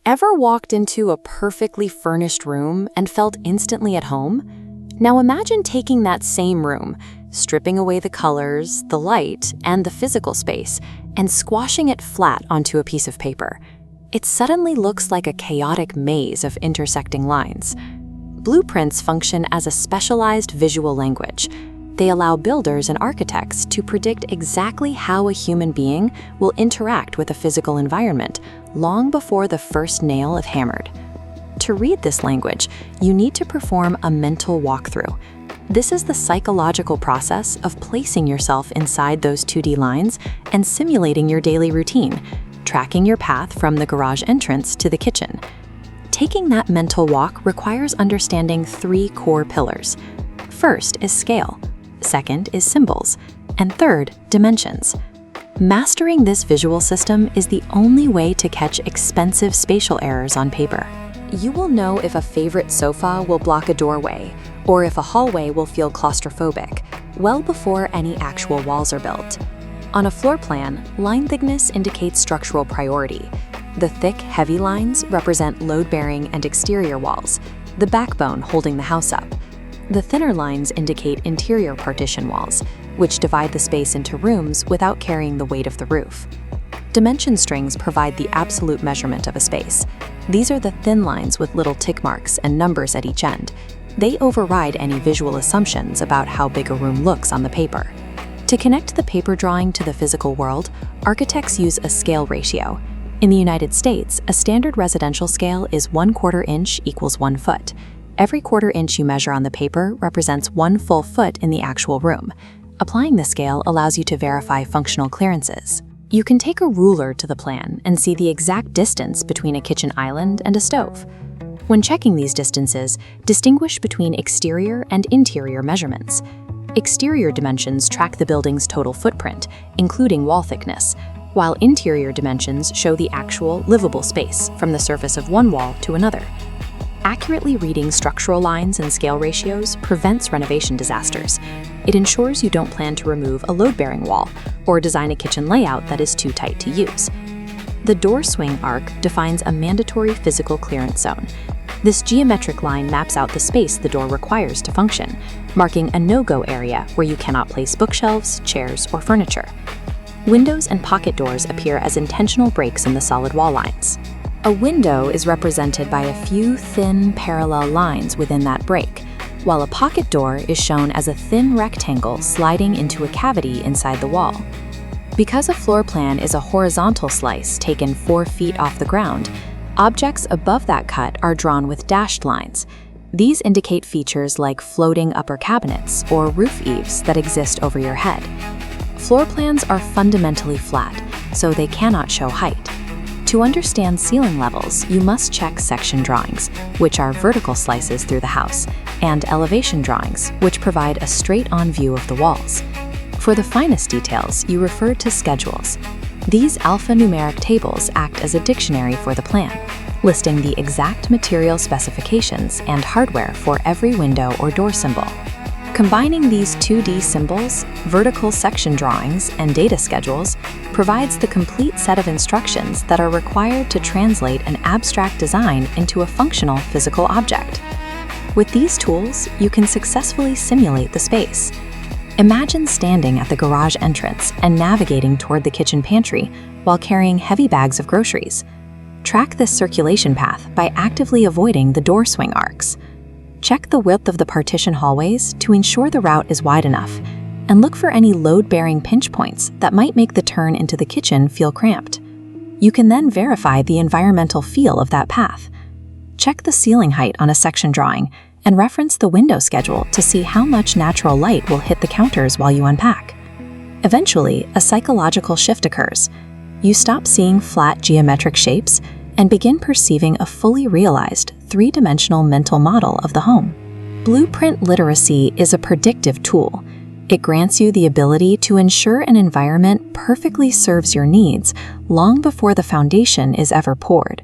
Ever walked into a perfectly furnished room and felt instantly at home? Now imagine taking that same room, stripping away the colors, the light, and the physical space, and squashing it flat onto a piece of paper. It suddenly looks like a chaotic maze of intersecting lines. Blueprints function as a specialized visual language. They allow builders and architects to predict exactly how a human being will interact with a physical environment long before the first nail is hammered. To read this language, you need to perform a mental walkthrough. This is the psychological process of placing yourself inside those 2D lines and simulating your daily routine, tracking your path from the garage entrance to the kitchen. Taking that mental walk requires understanding 3 core pillars. First is scale. Second is symbols, and third, dimensions. Mastering this visual system is the only way to catch expensive spatial errors on paper. You will know if a favorite sofa will block a doorway, or if a hallway will feel claustrophobic, well before any actual walls are built. On a floor plan, line thickness indicates structural priority. The thick, heavy lines represent load-bearing and exterior walls, the backbone holding the house up. The thinner lines indicate interior partition walls, which divide the space into rooms without carrying the weight of the roof. Dimension strings provide the absolute measurement of a space. These are the thin lines with little tick marks and numbers at each end. They override any visual assumptions about how big a room looks on the paper. To connect the paper drawing to the physical world, architects use a scale ratio. In the United States, a standard residential scale is 1/4 inch equals 1 foot. Every 1/4 inch you measure on the paper represents 1 full foot in the actual room. Applying the scale allows you to verify functional clearances. You can take a ruler to the plan and see the exact distance between a kitchen island and a stove. When checking these distances, distinguish between exterior and interior measurements. Exterior dimensions track the building's total footprint, including wall thickness, while interior dimensions show the actual livable space from the surface of one wall to another. Accurately reading structural lines and scale ratios prevents renovation disasters. It ensures you don't plan to remove a load-bearing wall or design a kitchen layout that is too tight to use. The door swing arc defines a mandatory physical clearance zone. This geometric line maps out the space the door requires to function, marking a no-go area where you cannot place bookshelves, chairs, or furniture. Windows and pocket doors appear as intentional breaks in the solid wall lines. A window is represented by a few thin parallel lines within that break, while a pocket door is shown as a thin rectangle sliding into a cavity inside the wall. Because a floor plan is a horizontal slice taken 4 feet off the ground, objects above that cut are drawn with dashed lines. These indicate features like floating upper cabinets or roof eaves that exist over your head. Floor plans are fundamentally flat, so they cannot show height. To understand ceiling levels, you must check section drawings, which are vertical slices through the house, and elevation drawings, which provide a straight-on view of the walls. For the finest details, you refer to schedules. These alphanumeric tables act as a dictionary for the plan, listing the exact material specifications and hardware for every window or door symbol. Combining these 2D symbols, vertical section drawings, and data schedules provides the complete set of instructions that are required to translate an abstract design into a functional physical object. With these tools, you can successfully simulate the space. Imagine standing at the garage entrance and navigating toward the kitchen pantry while carrying heavy bags of groceries. Track this circulation path by actively avoiding the door swing arcs. Check the width of the partition hallways to ensure the route is wide enough, and look for any load-bearing pinch points that might make the turn into the kitchen feel cramped. You can then verify the environmental feel of that path. Check the ceiling height on a section drawing and reference the window schedule to see how much natural light will hit the counters while you unpack. Eventually, a psychological shift occurs. You stop seeing flat geometric shapes and begin perceiving a fully realized 3-dimensional mental model of the home. Blueprint literacy is a predictive tool. It grants you the ability to ensure an environment perfectly serves your needs long before the foundation is ever poured.